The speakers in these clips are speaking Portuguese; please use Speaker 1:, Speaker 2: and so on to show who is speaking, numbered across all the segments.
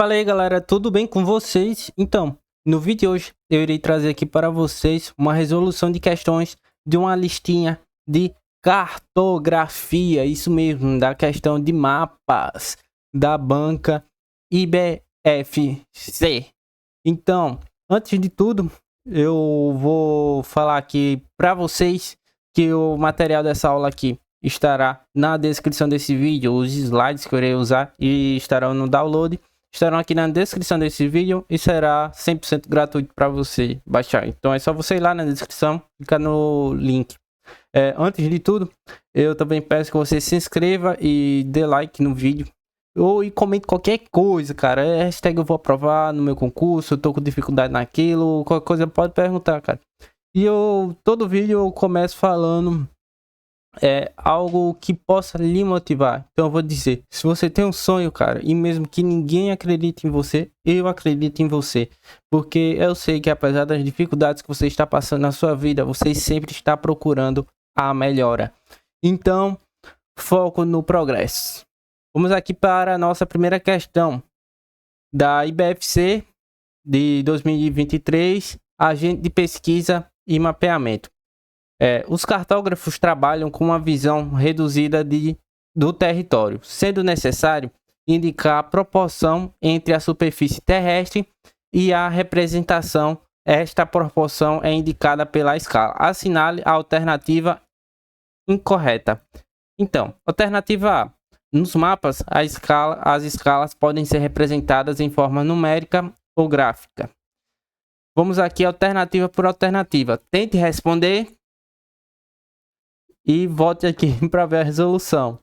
Speaker 1: Fala aí galera, tudo bem com vocês? Então, no vídeo de hoje eu irei trazer aqui para vocês uma resolução de questões de uma listinha de cartografia, isso mesmo, da questão de mapas da banca IBFC. Então, antes de tudo, eu vou falar aqui para vocês que o material dessa aula aqui estará na descrição desse vídeo, os slides que eu irei usar e estarão no download. Estarão aqui na descrição desse vídeo e será 100% gratuito para você baixar. Então é só você ir lá na descrição, clicar no link. Antes de tudo, eu também peço que você se inscreva e dê like no vídeo. E comente qualquer coisa, cara. Hashtag eu vou aprovar no meu concurso, eu tô com dificuldade naquilo, qualquer coisa pode perguntar, cara. E todo vídeo eu começo falando algo que possa lhe motivar. Então eu vou dizer, se você tem um sonho, cara, e mesmo que ninguém acredite em você, eu acredito em você, porque eu sei que apesar das dificuldades que você está passando na sua vida, você sempre está procurando a melhora. Então, foco no progresso. Vamos aqui para a nossa primeira questão da IBFC de 2023, agente de pesquisa e mapeamento. Os cartógrafos trabalham com uma visão reduzida do território, sendo necessário indicar a proporção entre a superfície terrestre e a representação. Esta proporção é indicada pela escala. Assinale a alternativa incorreta. Então, alternativa A. Nos mapas, as escalas podem ser representadas em forma numérica ou gráfica. Vamos aqui alternativa por alternativa. Tente responder e volte aqui para ver a resolução.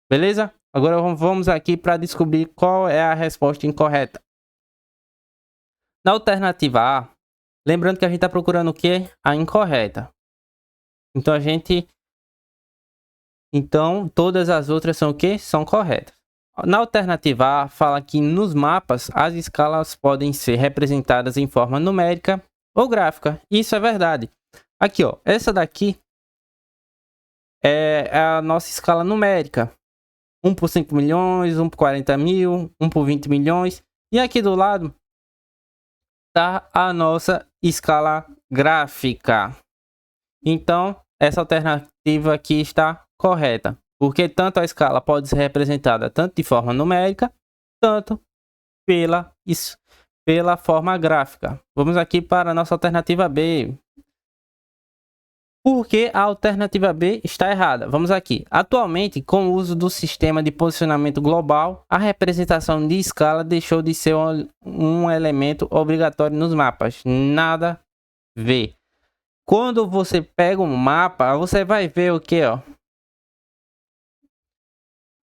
Speaker 1: Beleza? Agora vamos aqui para descobrir qual é a resposta incorreta. Na alternativa A, lembrando que a gente está procurando o que? A incorreta. Então todas as outras são o que? São corretas. Na alternativa A, fala que nos mapas as escalas podem ser representadas em forma numérica ou gráfica. Isso é verdade. Aqui, ó, essa daqui é a nossa escala numérica. 1 por 5 milhões, 1 por 40 mil, 1 por 20 milhões. E aqui do lado está a nossa escala gráfica. Então, essa alternativa aqui está correta. Porque tanto a escala pode ser representada tanto de forma numérica, tanto pela forma gráfica. Vamos aqui para a nossa alternativa B. Por que a alternativa B está errada? Vamos aqui. Atualmente, com o uso do sistema de posicionamento global, a representação de escala deixou de ser um elemento obrigatório nos mapas. Nada a ver. Quando você pega um mapa, você vai ver o que, ó?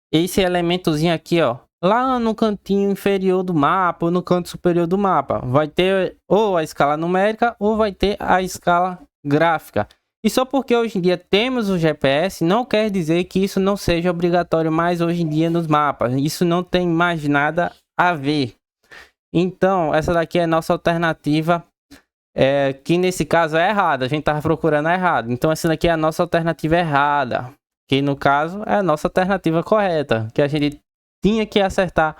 Speaker 1: Esse elementozinho aqui, ó. Lá no cantinho inferior do mapa ou no canto superior do mapa. Vai ter ou a escala numérica ou vai ter a escala gráfica. E só porque hoje em dia temos o GPS, não quer dizer que isso não seja obrigatório mais hoje em dia nos mapas. Isso não tem mais nada a ver. Então, essa daqui é a nossa alternativa, que nesse caso é errada. A gente estava procurando errado. Então, essa daqui é a nossa alternativa errada. Que no caso é a nossa alternativa correta. Que a gente tinha que acertar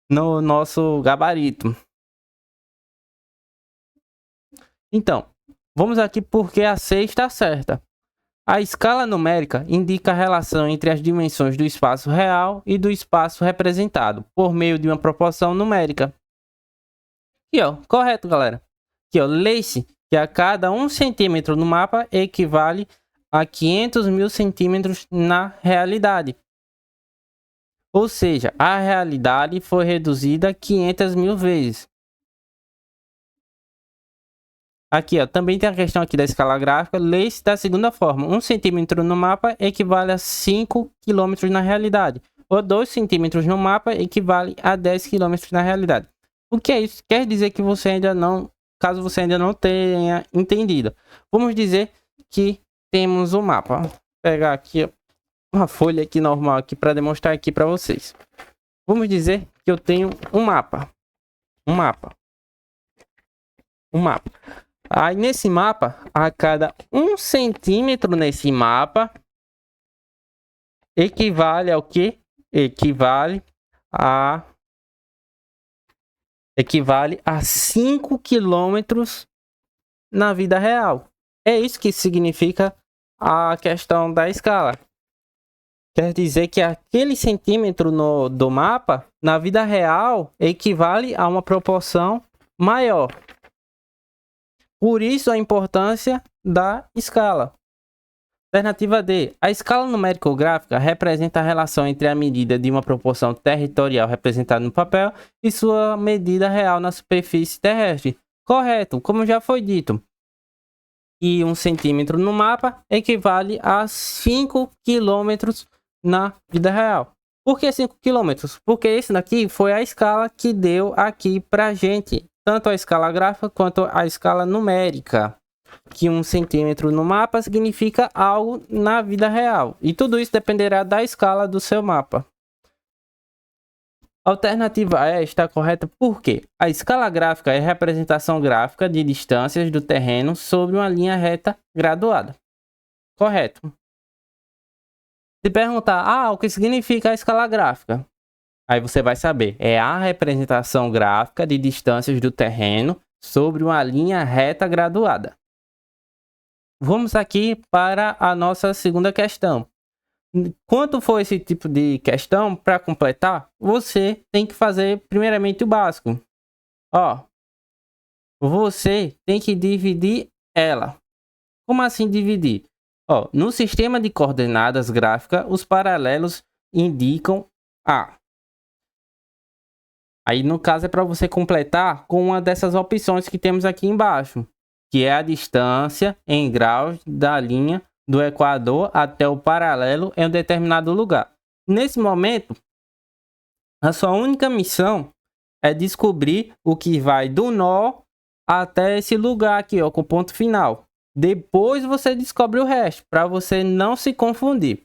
Speaker 1: no nosso gabarito. Então, vamos aqui porque a C está certa. A escala numérica indica a relação entre as dimensões do espaço real e do espaço representado, por meio de uma proporção numérica. Aqui, ó, correto, galera. Aqui, ó, lê-se que a cada 1 centímetro no mapa equivale a 500 mil centímetros na realidade. Ou seja, a realidade foi reduzida 500 mil vezes. Aqui, ó, também tem a questão aqui da escala gráfica. Lê-se da segunda forma. 1 centímetro no mapa equivale a 5 quilômetros na realidade. Ou 2 centímetros no mapa equivale a 10 quilômetros na realidade. O que é isso? Quer dizer que você ainda não... Caso você ainda não tenha entendido. Vamos dizer que temos um mapa. Vou pegar aqui, ó, uma folha aqui normal aqui para demonstrar aqui para vocês. Vamos dizer que eu tenho um mapa. Um mapa. Aí nesse mapa, a cada 1 centímetro nesse mapa equivale ao que? Equivale a equivale a 5 quilômetros na vida real. É isso que significa a questão da escala. Quer dizer que aquele centímetro do mapa, na vida real, equivale a uma proporção maior. Por isso a importância da escala. Alternativa D. A escala numérico-gráfica representa a relação entre a medida de uma proporção territorial representada no papel e sua medida real na superfície terrestre. Correto, como já foi dito. E 1 centímetro no mapa equivale a 5 quilômetros na vida real. Por que 5 quilômetros? Porque esse daqui foi a escala que deu aqui pra gente. Tanto a escala gráfica quanto a escala numérica. Que 1 centímetro no mapa significa algo na vida real. E tudo isso dependerá da escala do seu mapa. A alternativa E está correta porque a escala gráfica é a representação gráfica de distâncias do terreno sobre uma linha reta graduada. Correto. Se perguntar, o que significa a escala gráfica? Aí você vai saber, é a representação gráfica de distâncias do terreno sobre uma linha reta graduada. Vamos aqui para a nossa segunda questão. Quanto for esse tipo de questão, para completar, você tem que fazer primeiramente o básico. Você tem que dividir ela. Como assim dividir? No sistema de coordenadas gráficas, os paralelos indicam A. Aí, no caso, é para você completar com uma dessas opções que temos aqui embaixo, que é a distância em graus da linha do equador até o paralelo em um determinado lugar. Nesse momento, a sua única missão é descobrir o que vai do nó até esse lugar aqui, com o ponto final. Depois você descobre o resto, para você não se confundir.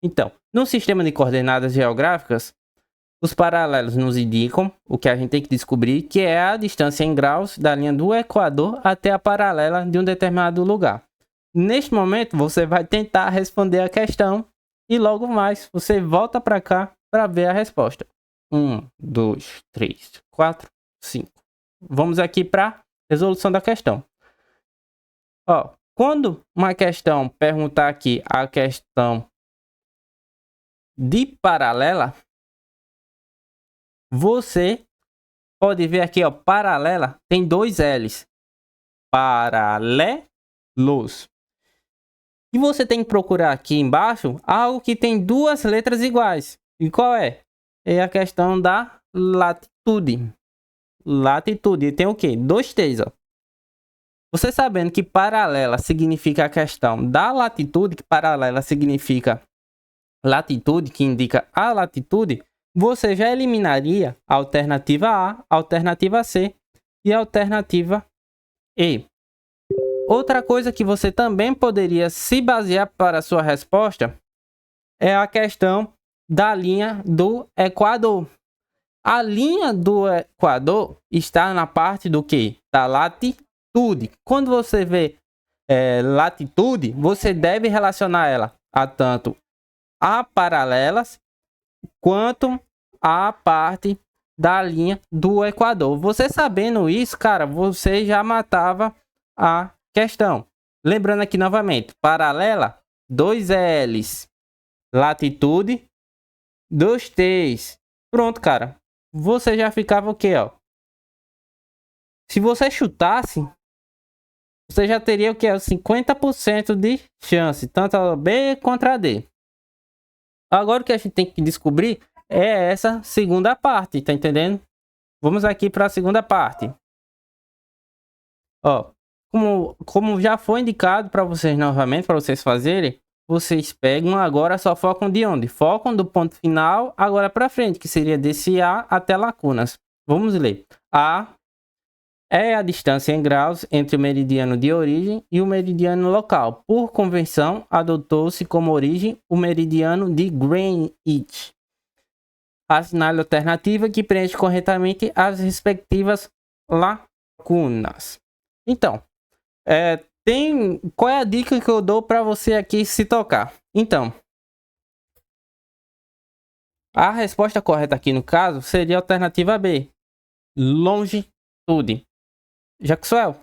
Speaker 1: Então, no sistema de coordenadas geográficas, os paralelos nos indicam o que a gente tem que descobrir, que é a distância em graus da linha do equador até a paralela de um determinado lugar. Neste momento, você vai tentar responder a questão e logo mais você volta para cá para ver a resposta. 1, 2, 3, 4, 5. Vamos aqui para a resolução da questão. Quando uma questão perguntar aqui a questão de paralela, você pode ver aqui, paralela tem 2 L's. Paralelos. E você tem que procurar aqui embaixo algo que tem 2 letras iguais. E qual é? É a questão da latitude. Latitude. E tem o quê? 2 T's, Você sabendo que paralela significa a questão da latitude, que paralela significa latitude, que indica a latitude, você já eliminaria a alternativa A, a alternativa C e a alternativa E. Outra coisa que você também poderia se basear para a sua resposta é a questão da linha do equador. A linha do equador está na parte do que? Da latitude. Quando você vê latitude, você deve relacionar ela a tanto a paralelas quanto a parte da linha do equador. Você sabendo isso, cara, você já matava a questão. Lembrando aqui novamente, paralela, 2 L's, latitude, 2 T's. Pronto, cara. Você já ficava o quê, Se você chutasse, você já teria o quê? 50% de chance, tanto a B quanto a D. Agora o que a gente tem que descobrir é essa segunda parte, tá entendendo? Vamos aqui para a segunda parte. Como já foi indicado para vocês novamente, para vocês fazerem, vocês pegam agora, só focam de onde? Focam do ponto final agora para frente, que seria desse A até lacunas. Vamos ler. A é a distância em graus entre o meridiano de origem e o meridiano local. Por convenção, adotou-se como origem o meridiano de Greenwich. Assinale a alternativa que preenche corretamente as respectivas lacunas. Então, qual é a dica que eu dou para você aqui se tocar? Então, a resposta correta aqui no caso seria a alternativa B. longitude. Jaxwell,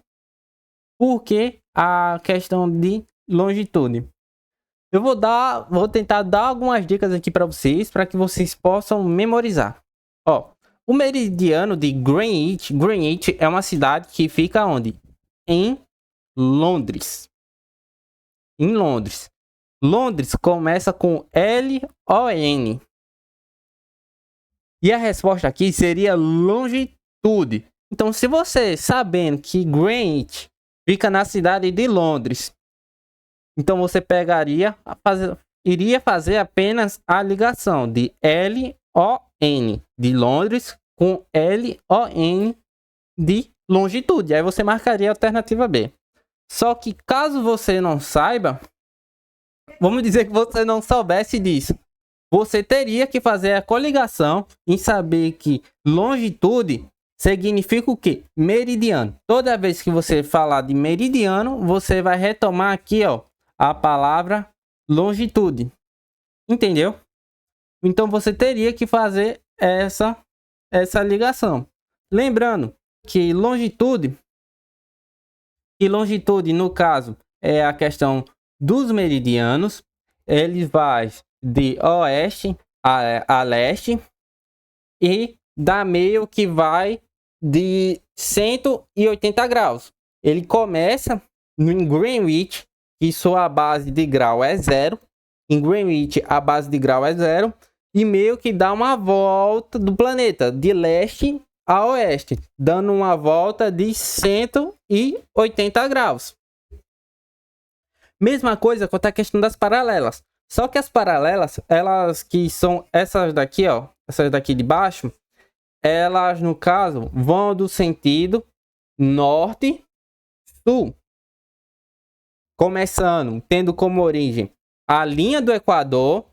Speaker 1: por que a questão de longitude? Eu vou tentar dar algumas dicas aqui para vocês, para que vocês possam memorizar. Ó, o meridiano de Greenwich, Greenwich é uma cidade que fica onde? Em Londres. Em Londres. Londres começa com L-O-N. E a resposta aqui seria longitude. Então, se você sabendo que Greenwich fica na cidade de Londres, então você iria fazer apenas a ligação de L-O-N de Londres com L-O-N de longitude. Aí você marcaria a alternativa B. Só que caso você não saiba, vamos dizer que você não soubesse disso, você teria que fazer a coligação em saber que longitude significa o quê? Meridiano. Toda vez que você falar de meridiano, você vai retomar aqui, ó, a palavra longitude. Entendeu? Então você teria que fazer essa ligação. Lembrando que longitude no caso é a questão dos meridianos. Ele vai de oeste a leste e dá meio que vai de 180 graus. Ele começa em Greenwich, que sua base de grau é 0. Em Greenwich a base de grau é 0 e meio que dá uma volta do planeta de leste a oeste, dando uma volta de 180 graus. Mesma coisa quanto à questão das paralelas. Só que as paralelas, elas que são essas daqui, ó, essas daqui de baixo, elas no caso vão do sentido norte-sul. Começando, tendo como origem a linha do Equador,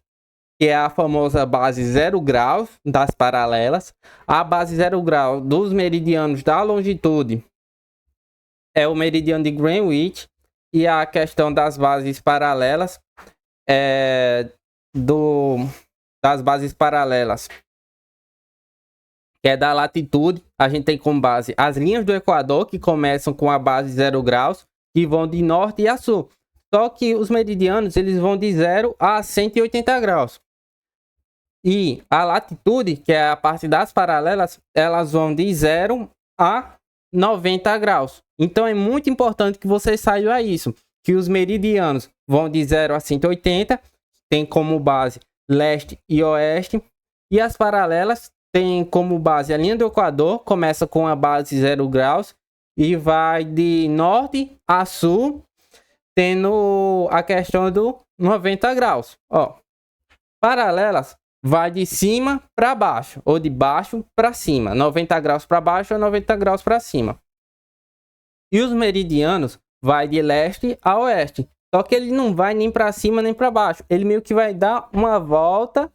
Speaker 1: que é a famosa base 0 graus das paralelas. A base 0 graus dos meridianos da longitude é o meridiano de Greenwich. E a questão das bases paralelas das bases paralelas, que é da latitude, a gente tem como base as linhas do Equador, que começam com a base 0 graus, que vão de norte a sul. Só que os meridianos, eles vão de 0 a 180 graus. E a latitude, que é a parte das paralelas, elas vão de 0 a 90 graus. Então é muito importante que você saiba isso, que os meridianos vão de 0 a 180, tem como base leste e oeste, e as paralelas tem como base a linha do Equador, começa com a base 0 graus e vai de norte a sul, tendo a questão do 90 graus. Ó, paralelas vai de cima para baixo, ou de baixo para cima, 90 graus para baixo ou 90 graus para cima. E os meridianos vai de leste a oeste. Só que ele não vai nem para cima nem para baixo. Ele meio que vai dar uma volta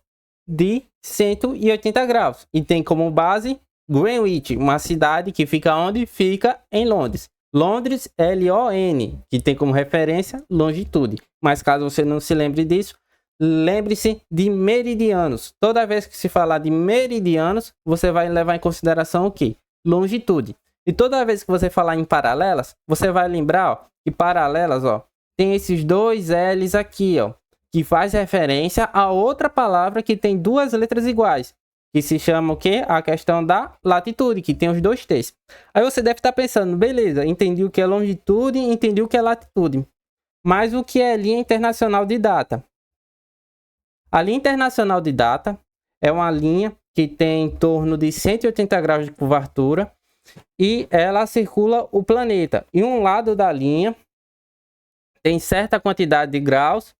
Speaker 1: de 180 graus. E tem como base Greenwich, uma cidade que fica onde? Fica em Londres. Londres, L-O-N, que tem como referência longitude. Mas caso você não se lembre disso, lembre-se de meridianos. Toda vez que se falar de meridianos, você vai levar em consideração o quê? Longitude. E toda vez que você falar em paralelas, você vai lembrar, ó, que paralelas, ó, tem esses dois L's aqui, ó, que faz referência a outra palavra que tem duas letras iguais, que se chama o quê? A questão da latitude, que tem os dois T's. Aí você deve estar pensando, beleza, entendi o que é longitude, entendi o que é latitude. Mas o que é linha internacional de data? A linha internacional de data é uma linha que tem em torno de 180 graus de curvatura e ela circula o planeta. E um lado da linha tem certa quantidade de graus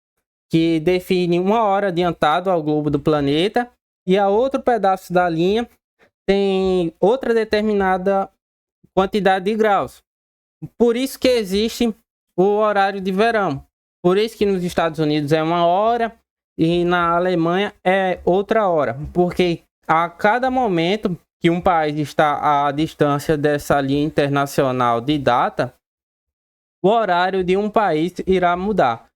Speaker 1: que define uma hora adiantado ao globo do planeta, e a outro pedaço da linha tem outra determinada quantidade de graus. Por isso que existe o horário de verão. Por isso que nos Estados Unidos é uma hora e na Alemanha é outra hora. Porque a cada momento que um país está à distância dessa linha internacional de data, o horário de um país irá mudar.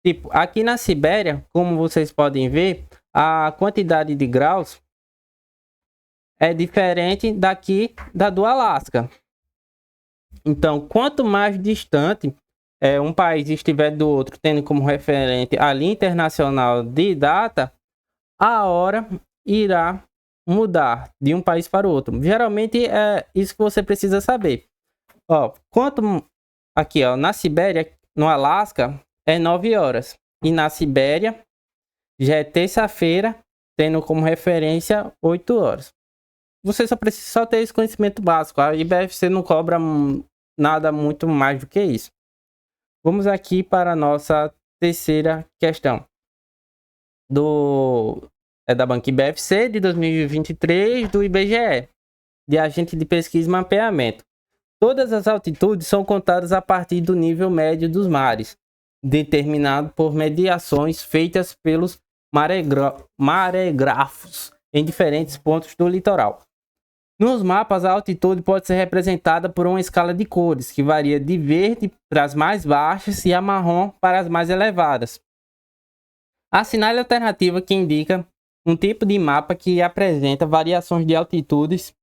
Speaker 1: Tipo, aqui na Sibéria, como vocês podem ver, a quantidade de graus é diferente daqui do Alasca. Então, quanto mais distante um país estiver do outro, tendo como referente a linha internacional de data, a hora irá mudar de um país para o outro. Geralmente é isso que você precisa saber. Ó, quanto aqui, ó, na Sibéria, no Alasca, é 9 horas. E na Sibéria já é terça-feira, tendo como referência 8 horas. Você só precisa ter esse conhecimento básico. A IBFC não cobra nada muito mais do que isso. Vamos aqui para a nossa terceira questão. Da Banca IBFC de 2023 do IBGE, de agente de pesquisa e mapeamento. Todas as altitudes são contadas a partir do nível médio dos mares, determinado por mediações feitas pelos maregrafos em diferentes pontos do litoral. Nos mapas, a altitude pode ser representada por uma escala de cores, que varia de verde para as mais baixas e a marrom para as mais elevadas. Assinale a alternativa que indica um tipo de mapa que apresenta variações de altitudes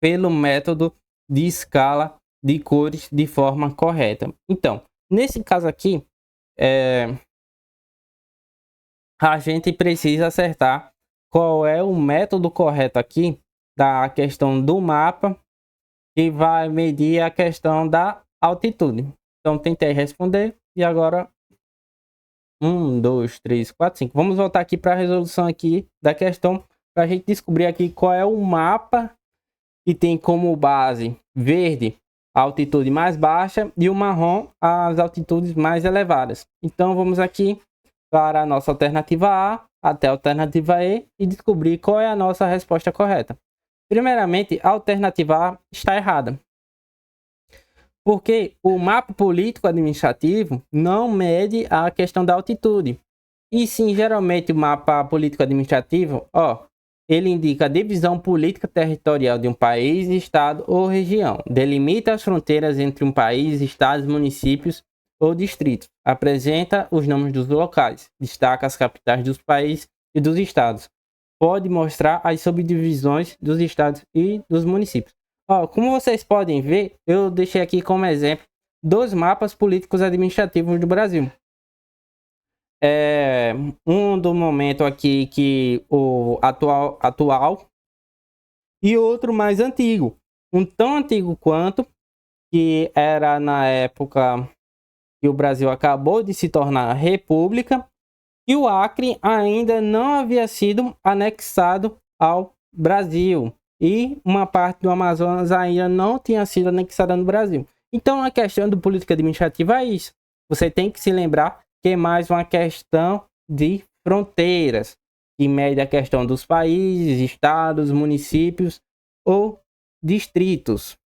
Speaker 1: pelo método de escala de cores de forma correta. Então, nesse caso aqui, a gente precisa acertar qual é o método correto aqui da questão do mapa que vai medir a questão da altitude. Então, tentei responder e agora 1, 2, 3, 4, 5. Vamos voltar aqui para a resolução aqui da questão para a gente descobrir aqui qual é o mapa que tem como base verde a altitude mais baixa e o marrom as altitudes mais elevadas. Então vamos aqui para a nossa alternativa A até a alternativa E e descobrir qual é a nossa resposta correta. Primeiramente, a alternativa A está errada. Porque o mapa político administrativo não mede a questão da altitude. E sim, geralmente o mapa político administrativo, ele indica a divisão política territorial de um país, estado ou região. Delimita as fronteiras entre um país, estados, municípios ou distritos. Apresenta os nomes dos locais. Destaca as capitais dos países e dos estados. Pode mostrar as subdivisões dos estados e dos municípios. Como vocês podem ver, eu deixei aqui como exemplo 2 mapas políticos administrativos do Brasil. Um do momento aqui que o atual e outro mais antigo. Um tão antigo quanto, que era na época que o Brasil acabou de se tornar república e o Acre ainda não havia sido anexado ao Brasil. E uma parte do Amazonas ainda não tinha sido anexada no Brasil. Então a questão do política administrativa é isso. Você tem que se lembrar que é mais uma questão de fronteiras, que mede a questão dos países, estados, municípios ou distritos.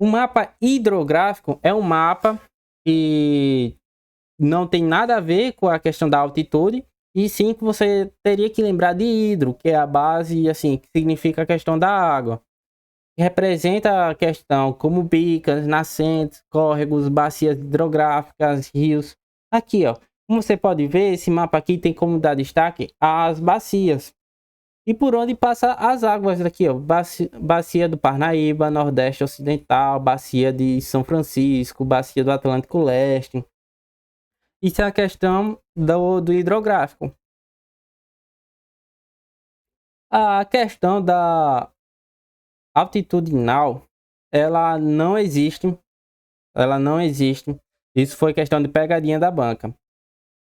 Speaker 1: O mapa hidrográfico é um mapa que não tem nada a ver com a questão da altitude, e sim que você teria que lembrar de hidro, que é a base, assim, que significa a questão da água. Representa a questão como bicas, nascentes, córregos, bacias hidrográficas, rios. Aqui, como você pode ver, esse mapa aqui tem como dar destaque as bacias. E por onde passa as águas daqui, bacia do Parnaíba, Nordeste Ocidental, bacia de São Francisco, bacia do Atlântico Leste. Isso é a questão do hidrográfico. A questão da altitudinal, ela não existe. Isso foi questão de pegadinha da banca.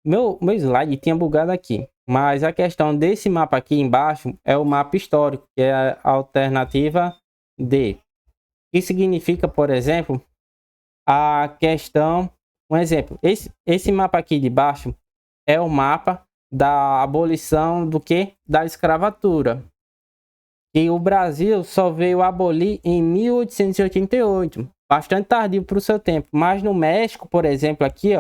Speaker 1: Meu slide tinha bugado aqui. Mas a questão desse mapa aqui embaixo é o mapa histórico, que é a alternativa D. Que significa, por exemplo, a questão... Um exemplo, esse mapa aqui de baixo é o mapa da abolição do que? Da escravatura. E o Brasil só veio abolir em 1888. Bastante tardio para o seu tempo. Mas no México, por exemplo, aqui,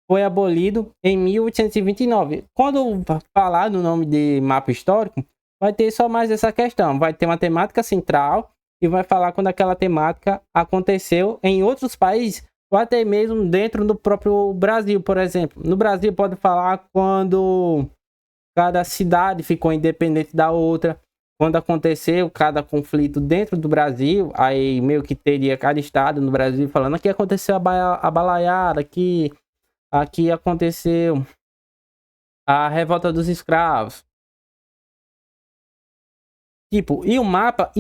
Speaker 1: foi abolido em 1829. Quando falar no nome de mapa histórico, vai ter só mais essa questão. Vai ter uma temática central e vai falar quando aquela temática aconteceu em outros países, ou até mesmo dentro do próprio Brasil, por exemplo. No Brasil pode falar quando cada cidade ficou independente da outra. Quando aconteceu cada conflito dentro do Brasil, aí meio que teria cada estado no Brasil falando: aqui aconteceu a balaiada, aqui aconteceu a revolta dos escravos. Tipo, e o mapa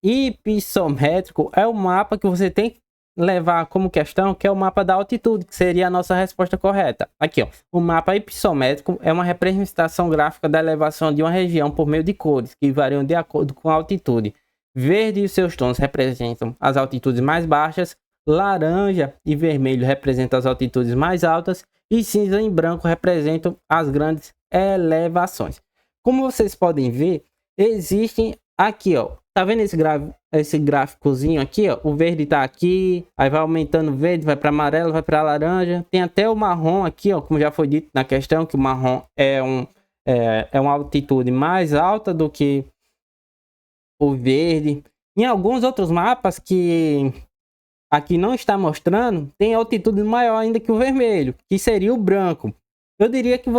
Speaker 1: hipissométrico é o mapa que você tem que levar como questão, que é o mapa da altitude, que seria a nossa resposta correta. Aqui, ó. O mapa hipissométrico é uma representação gráfica da elevação de uma região por meio de cores, que variam de acordo com a altitude. Verde e seus tons representam as altitudes mais baixas, laranja e vermelho representam as altitudes mais altas, e cinza e branco representam as grandes elevações. Como vocês podem ver, existem aqui, ó. Tá vendo esse gráficozinho aqui, ó? O verde tá aqui, aí vai aumentando o verde, vai para amarelo, vai para laranja. Tem até o marrom aqui, ó, como já foi dito na questão, que o marrom é uma altitude mais alta do que o verde. Em alguns outros mapas que aqui não está mostrando, tem altitude maior ainda que o vermelho, que seria o branco. Eu diria que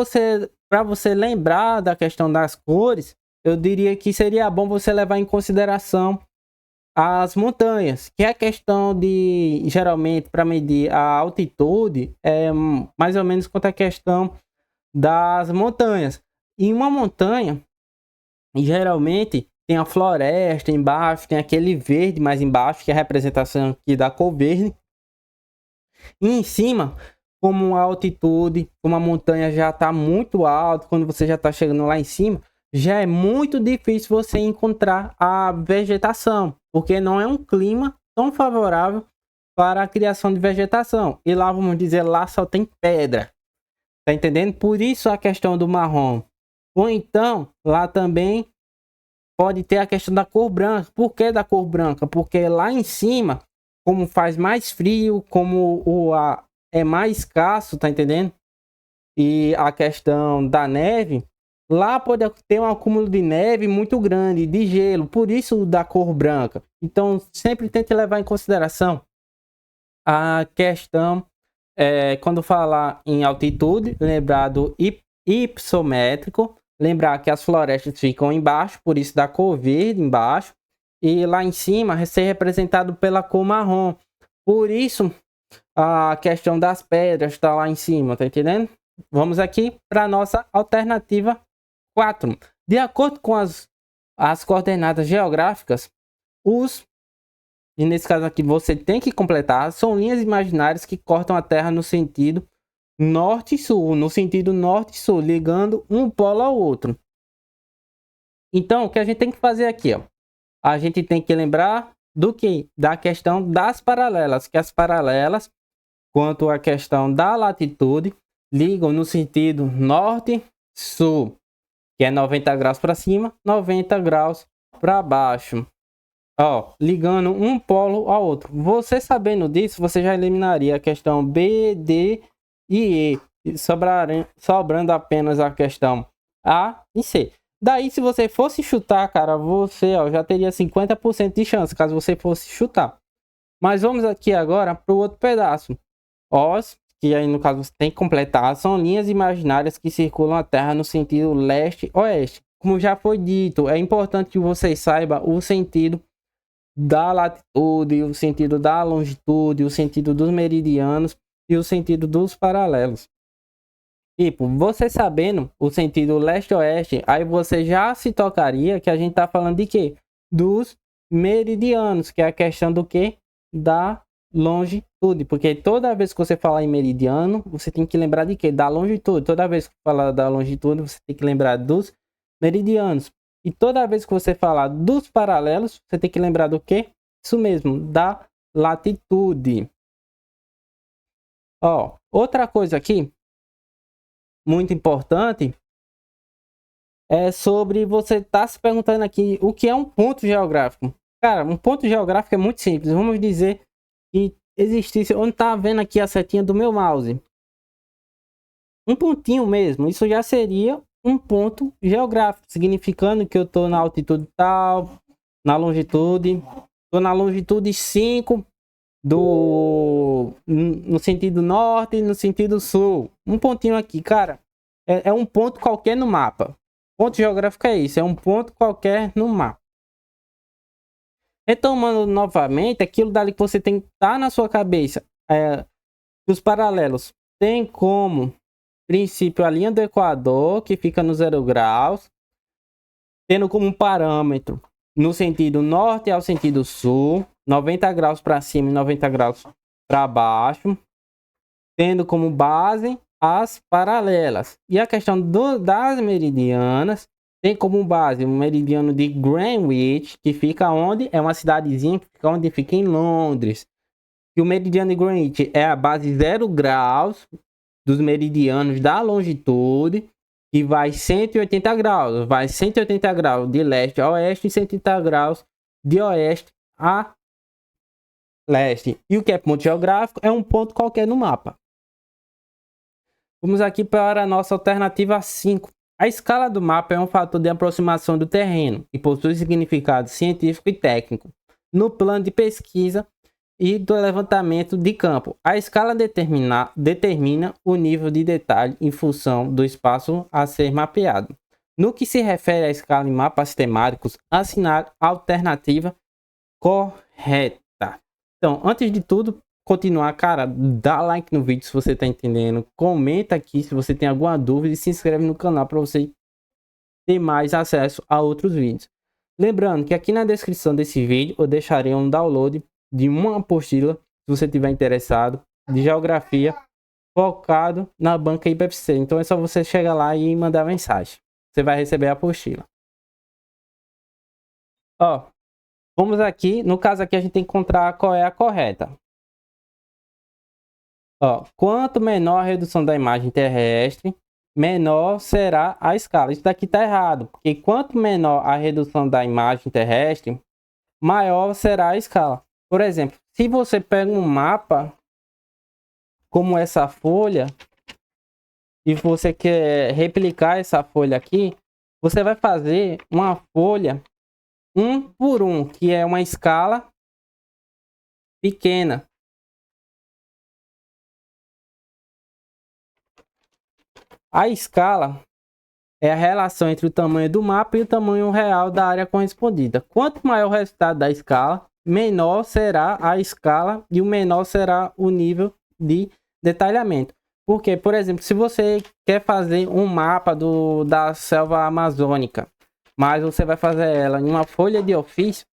Speaker 1: para você lembrar da questão das cores, eu diria que seria bom você levar em consideração as montanhas, que é a questão de, geralmente, para medir a altitude, é mais ou menos quanto a questão das montanhas. Em uma montanha, geralmente, tem a floresta embaixo, tem aquele verde mais embaixo, que é a representação aqui da cor verde. E em cima, como a altitude, como a montanha já está muito alta, quando você já está chegando lá em cima, já é muito difícil você encontrar a vegetação, porque não é um clima tão favorável para a criação de vegetação. E lá, vamos dizer, lá só tem pedra. Tá entendendo? Por isso a questão do marrom. Ou então, lá também pode ter a questão da cor branca. Por que da cor branca? Porque lá em cima, como faz mais frio, como é mais escasso, tá entendendo? E a questão da neve, lá pode ter um acúmulo de neve muito grande, de gelo, por isso da cor branca. Então, sempre tente levar em consideração a questão, quando falar em altitude, lembrar do hipissométrico, lembrar que as florestas ficam embaixo, por isso da cor verde embaixo, e lá em cima ser representado pela cor marrom. Por isso, a questão das pedras está lá em cima, tá entendendo? Vamos aqui para a nossa alternativa 4. De acordo com as coordenadas geográficas, e nesse caso aqui você tem que completar, são linhas imaginárias que cortam a Terra no sentido norte e sul, ligando um polo ao outro. Então, o que a gente tem que fazer aqui, ó? A gente tem que lembrar do que? Da questão das paralelas, que as paralelas, quanto à questão da latitude, ligam no sentido norte-sul, que é 90 graus para cima, 90 graus para baixo. Ó, ligando um polo ao outro. Você sabendo disso, você já eliminaria a questão B, D e E, sobrando apenas a questão A e C. Daí, se você fosse chutar, cara, você já teria 50% de chance, caso você fosse chutar. Mas vamos aqui agora para o outro pedaço. Os, que aí no caso você tem que completar, são linhas imaginárias que circulam a Terra no sentido leste-oeste. Como já foi dito, é importante que vocês saibam o sentido da latitude, o sentido da longitude, o sentido dos meridianos e o sentido dos paralelos. Tipo, você sabendo o sentido leste-oeste, aí você já se tocaria que a gente tá falando de quê? Dos meridianos, que é a questão do quê? Da longitude. Porque toda vez que você falar em meridiano, você tem que lembrar de quê? Da longitude. Toda vez que falar da longitude, você tem que lembrar dos meridianos. E toda vez que você falar dos paralelos, você tem que lembrar do quê? Isso mesmo, da latitude. Ó, outra coisa aqui muito importante é sobre você estar se perguntando aqui o que é um ponto geográfico. Cara, um ponto geográfico é muito simples. Vamos dizer que existisse, onde tá vendo aqui a setinha do meu mouse, um pontinho mesmo, isso já seria um ponto geográfico, significando que eu tô na altitude tal, na longitude, tô na longitude 5 no sentido norte e no sentido sul. Um pontinho aqui, cara. É um ponto qualquer no mapa. Ponto geográfico é isso, é um ponto qualquer no mapa. Retomando novamente, aquilo dali que você tem que estar na sua cabeça. Os paralelos tem como princípio a linha do Equador, que fica no 0 graus, tendo como parâmetro no sentido norte ao sentido sul, 90 graus para cima e 90 graus para baixo, tendo como base as paralelas. E a questão das meridianas tem como base o meridiano de Greenwich, que fica onde? É uma cidadezinha que fica onde? Fica em Londres. E o meridiano de Greenwich é a base 0 graus dos meridianos da longitude, que vai 180 graus. Vai 180 graus de leste a oeste e 180 graus de oeste a leste. E o que é ponto geográfico? É um ponto qualquer no mapa. Vamos aqui para a nossa alternativa 5. A escala do mapa é um fator de aproximação do terreno e possui significado científico e técnico no plano de pesquisa e do levantamento de campo. A escala determina o nível de detalhe em função do espaço a ser mapeado. No que se refere à escala em mapas temáticos, assinar a alternativa correta. Então, antes de tudo, continuar, cara, dá like no vídeo se você tá entendendo, comenta aqui se você tem alguma dúvida e se inscreve no canal para você ter mais acesso a outros vídeos. Lembrando que aqui na descrição desse vídeo eu deixarei um download de uma apostila, se você tiver interessado, de geografia, focado na banca IPFC. Então é só você chegar lá e mandar mensagem. Você vai receber a apostila. Ó, vamos aqui, no caso aqui a gente tem que encontrar qual é a correta. Ó, quanto menor a redução da imagem terrestre, menor será a escala. Isso daqui tá errado, porque quanto menor a redução da imagem terrestre, maior será a escala. Por exemplo, se você pega um mapa como essa folha e você quer replicar essa folha aqui, você vai fazer uma folha 1 por 1, que é uma escala pequena. A escala é a relação entre o tamanho do mapa e o tamanho real da área correspondida. Quanto maior o resultado da escala, menor será a escala e o menor será o nível de detalhamento. Porque, por exemplo, se você quer fazer um mapa da selva amazônica, mas você vai fazer ela em uma folha de ofício,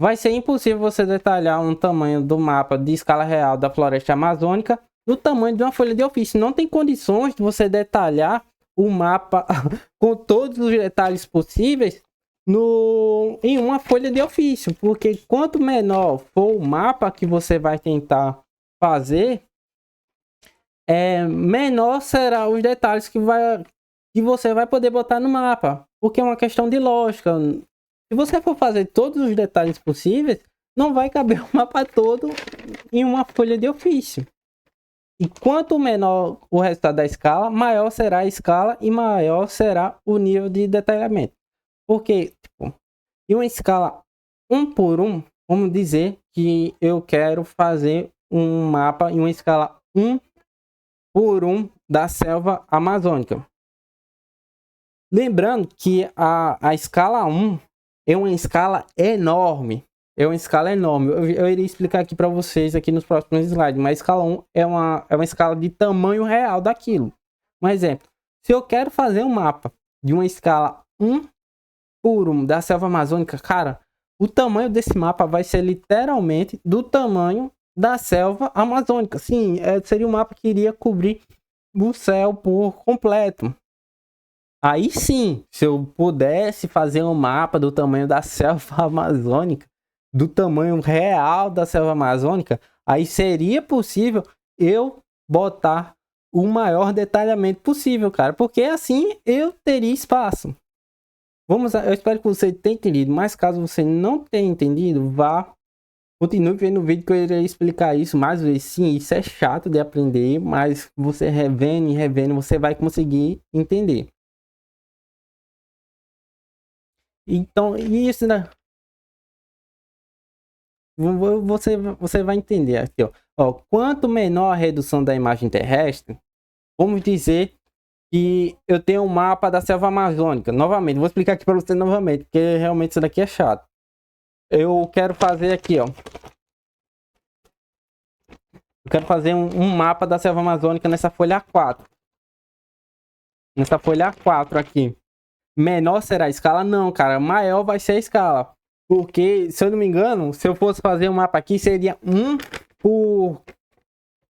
Speaker 1: vai ser impossível você detalhar um tamanho do mapa de escala real da floresta amazônica do tamanho de uma folha de ofício. Não tem condições de você detalhar o mapa com todos os detalhes possíveis em uma folha de ofício, porque quanto menor for o mapa que você vai tentar fazer, menor será os detalhes que você vai poder botar no mapa, porque é uma questão de lógica. Se você for fazer todos os detalhes possíveis, não vai caber o mapa todo em uma folha de ofício. E quanto menor o resultado da escala, maior será a escala e maior será o nível de detalhamento. Porque, tipo, em uma escala 1 por 1, vamos dizer que eu quero fazer um mapa em uma escala 1 por 1 da selva amazônica. Lembrando que a escala 1 é uma escala enorme. É uma escala enorme. Eu irei explicar aqui para vocês aqui nos próximos slides. Mas a escala 1 é uma escala de tamanho real daquilo. Um exemplo. Se eu quero fazer um mapa de uma escala 1 por 1 da selva amazônica, cara, o tamanho desse mapa vai ser literalmente do tamanho da selva amazônica. Sim, seria um mapa que iria cobrir o céu por completo. Aí sim, se eu pudesse fazer um mapa do tamanho da selva amazônica, do tamanho real da selva amazônica, aí seria possível eu botar o maior detalhamento possível, cara, porque assim eu teria espaço. Eu espero que você tenha entendido, mas caso você não tenha entendido, continue vendo o vídeo que eu irei explicar isso mais vezes. Sim, isso é chato de aprender, mas você revendo e revendo, você vai conseguir entender. Então, isso, né? Você vai entender aqui, ó. Quanto menor a redução da imagem terrestre, vamos dizer que eu tenho um mapa da selva amazônica. Novamente, vou explicar aqui para você novamente, porque realmente isso daqui é chato. Eu quero fazer aqui, ó. Eu quero fazer um mapa da selva amazônica nessa folha A4. Nessa folha A4 aqui. Menor será a escala? Não, cara. Maior vai ser a escala. Porque, se eu não me engano, se eu fosse fazer um mapa aqui, seria 1 por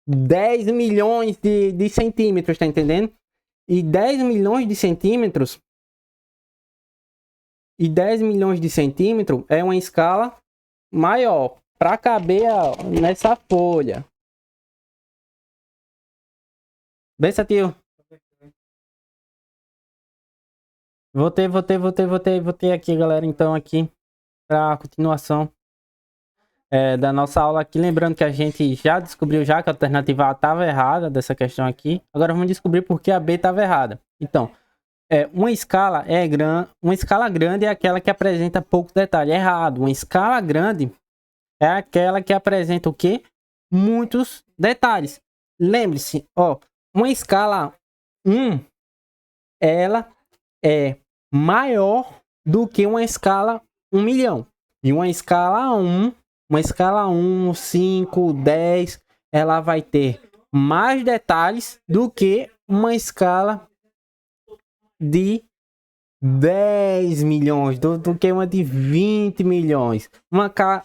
Speaker 1: 10 milhões de centímetros, tá entendendo? E 10 milhões de centímetros... E 10 milhões de centímetros é uma escala maior. Para caber nessa folha. Benção, tio. Voltei aqui, galera. Então, aqui para a continuação da nossa aula aqui. Lembrando que a gente já descobriu já que a alternativa A estava errada dessa questão aqui. Agora vamos descobrir por que a B estava errada. Então, uma escala uma escala grande é aquela que apresenta pouco detalhe. Errado. Uma escala grande é aquela que apresenta o quê? Muitos detalhes. Lembre-se, ó, uma escala 1, ela é maior do que uma escala 1 milhão. E uma escala 1, 5, 10, ela vai ter mais detalhes do que uma escala de 10 milhões, do que uma de 20 milhões.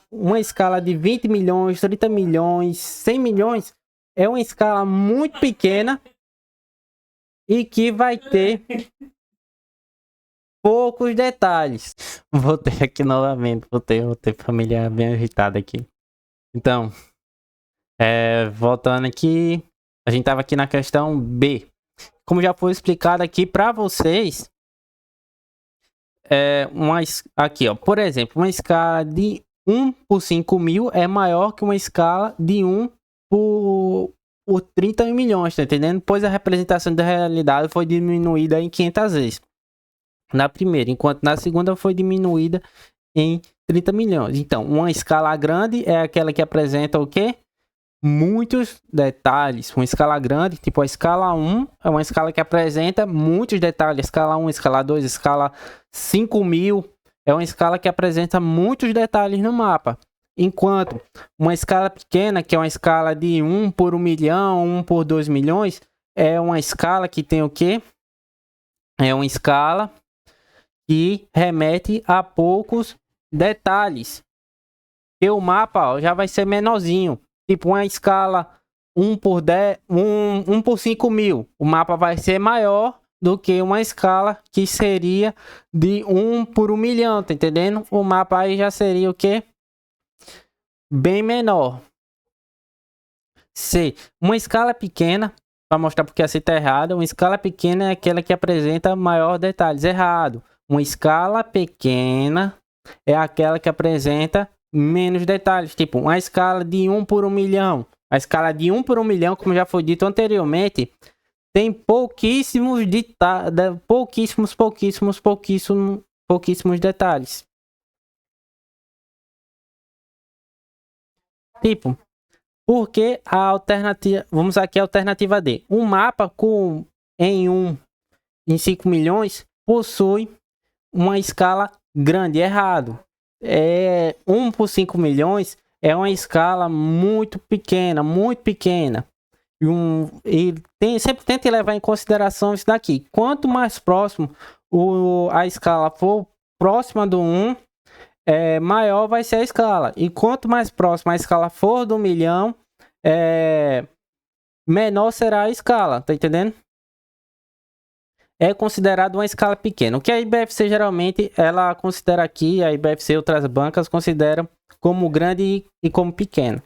Speaker 1: Uma escala de 20 milhões, 30 milhões, 100 milhões é uma escala muito pequena e que vai ter poucos detalhes. Voltei aqui novamente, voltei família bem agitada aqui. Então, voltando aqui, a gente tava aqui na questão B. Como já foi explicado aqui para vocês, aqui, ó, por exemplo, uma escala de 1 por 5 mil é maior que uma escala de 1 por 30 milhões, tá entendendo? Pois a representação da realidade foi diminuída em 500 vezes na primeira, enquanto na segunda foi diminuída em 30 milhões. Então, uma escala grande é aquela que apresenta o quê? Muitos detalhes. Uma escala grande, tipo a escala 1, é uma escala que apresenta muitos detalhes. Escala 1, escala 2, escala 5000 é uma escala que apresenta muitos detalhes no mapa. Enquanto uma escala pequena, que é uma escala de 1 por 1 milhão, 1 por 2 milhões, é uma escala que tem o quê? É uma escala que remete a poucos detalhes. E o mapa, ó, já vai ser menorzinho. Tipo uma escala 1 por 10, 1 por 5 mil. O mapa vai ser maior do que uma escala que seria de 1 por 1 milhão, tá entendendo? O mapa aí já seria o quê? Bem menor. C. Uma escala pequena, para mostrar porque a C está errada. Uma escala pequena é aquela que apresenta maior detalhes. Errado. Uma escala pequena é aquela que apresenta menos detalhes. Tipo, uma escala de 1 por 1 milhão. A escala de 1 por 1 milhão, como já foi dito anteriormente, tem pouquíssimos detalhes. Tipo, porque a alternativa... Vamos aqui a alternativa D. Um mapa em 5 milhões possui uma escala grande. Errado. 1 por 5 milhões é uma escala muito pequena, muito pequena. Sempre tente levar em consideração isso daqui. Quanto mais próximo a escala for próxima do 1, maior vai ser a escala. E quanto mais próxima a escala for do 1 milhão, menor será a escala. Tá entendendo? É considerado uma escala pequena. O que a IBFC geralmente ela considera aqui, a IBFC e outras bancas consideram como grande e como pequeno.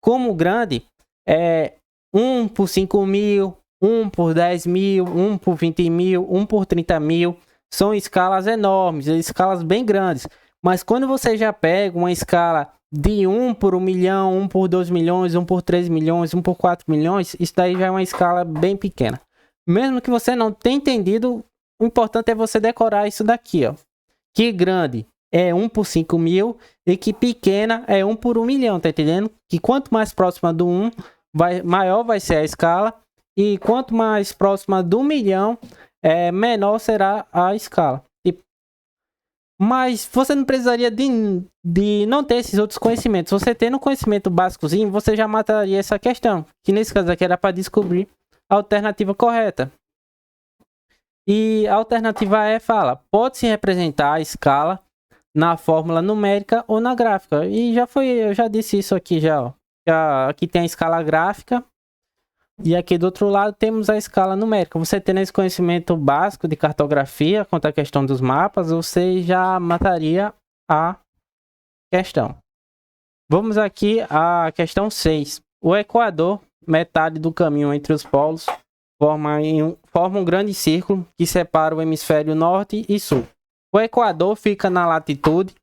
Speaker 1: Como grande é 1 por 5 mil, 1 por 10 mil, 1 por 20 mil, 1 por 30 mil. São escalas enormes, escalas bem grandes. Mas quando você já pega uma escala de 1 por 1 milhão, 1 por 2 milhões, 1 por 3 milhões, 1 por 4 milhões, isso daí já é uma escala bem pequena. Mesmo que você não tenha entendido, o importante é você decorar isso daqui, ó. Que grande é 1 por 5 mil e que pequena é 1 por 1 milhão, tá entendendo? Que quanto mais próxima do 1, maior vai ser a escala e quanto mais próxima do milhão, menor será a escala. Mas você não precisaria de não ter esses outros conhecimentos. Você tendo um conhecimento básicozinho, você já mataria essa questão. Que nesse caso aqui era para descobrir a alternativa correta. E a alternativa E fala: pode-se representar a escala na fórmula numérica ou na gráfica. E eu já disse isso aqui já, ó. Aqui tem a escala gráfica. E aqui do outro lado temos a escala numérica. Você tendo esse conhecimento básico de cartografia quanto à questão dos mapas, você já mataria a questão. Vamos aqui à questão 6. O Equador, metade do caminho entre os polos, forma um grande círculo que separa o hemisfério norte e sul. O Equador fica na latitude.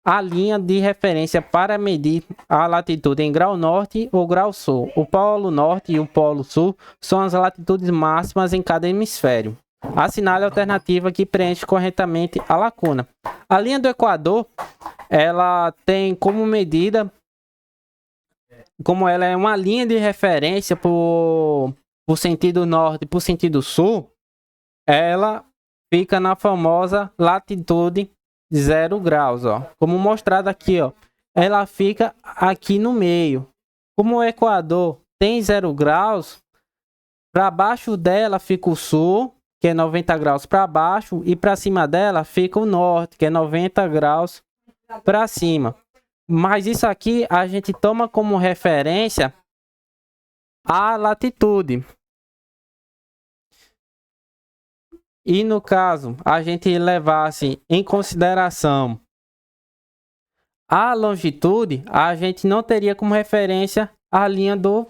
Speaker 1: A linha de referência para medir a latitude em grau norte ou grau sul. O polo norte e o polo sul são as latitudes máximas em cada hemisfério. Assinale a alternativa que preenche corretamente a lacuna. A linha do Equador, ela tem como medida, como ela é uma linha de referência para o sentido norte e para o sentido sul, ela fica na famosa latitude 0 graus, ó. Como mostrado aqui, ó. Ela fica aqui no meio. Como o Equador tem 0 graus, para baixo dela fica o sul, que é 90 graus para baixo, e para cima dela fica o norte, que é 90 graus para cima. Mas isso aqui a gente toma como referência a latitude. E no caso, a gente levasse em consideração a longitude, a gente não teria como referência a linha do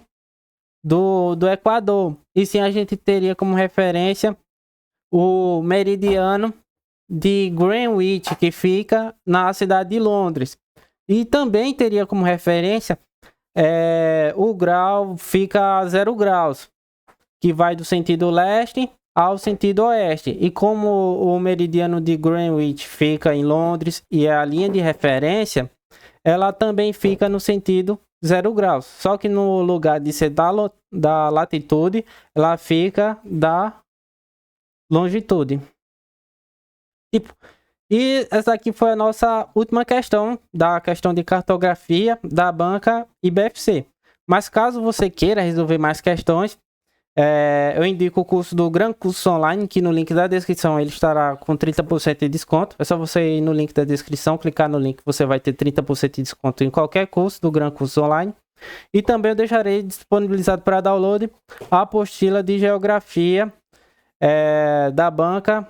Speaker 1: Equador. E sim a gente teria como referência o meridiano de Greenwich, que fica na cidade de Londres. E também teria como referência o grau fica a 0 graus, que vai do sentido leste ao sentido oeste. E como o meridiano de Greenwich fica em Londres e é a linha de referência, ela também fica no sentido 0 graus. Só que no lugar de ser da latitude, ela fica da longitude. E essa aqui foi a nossa última questão, da questão de cartografia da banca IBFC. Mas caso você queira resolver mais questões, eu indico o curso do Gran Cursos Online, que no link da descrição ele estará com 30% de desconto. É só você ir no link da descrição, clicar no link, você vai ter 30% de desconto em qualquer curso do Gran Cursos Online. E também eu deixarei disponibilizado para download a apostila de geografia da banca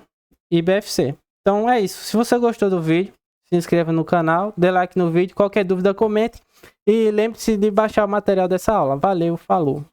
Speaker 1: IBFC. Então é isso. Se você gostou do vídeo, se inscreva no canal, dê like no vídeo, qualquer dúvida comente. E lembre-se de baixar o material dessa aula. Valeu, falou!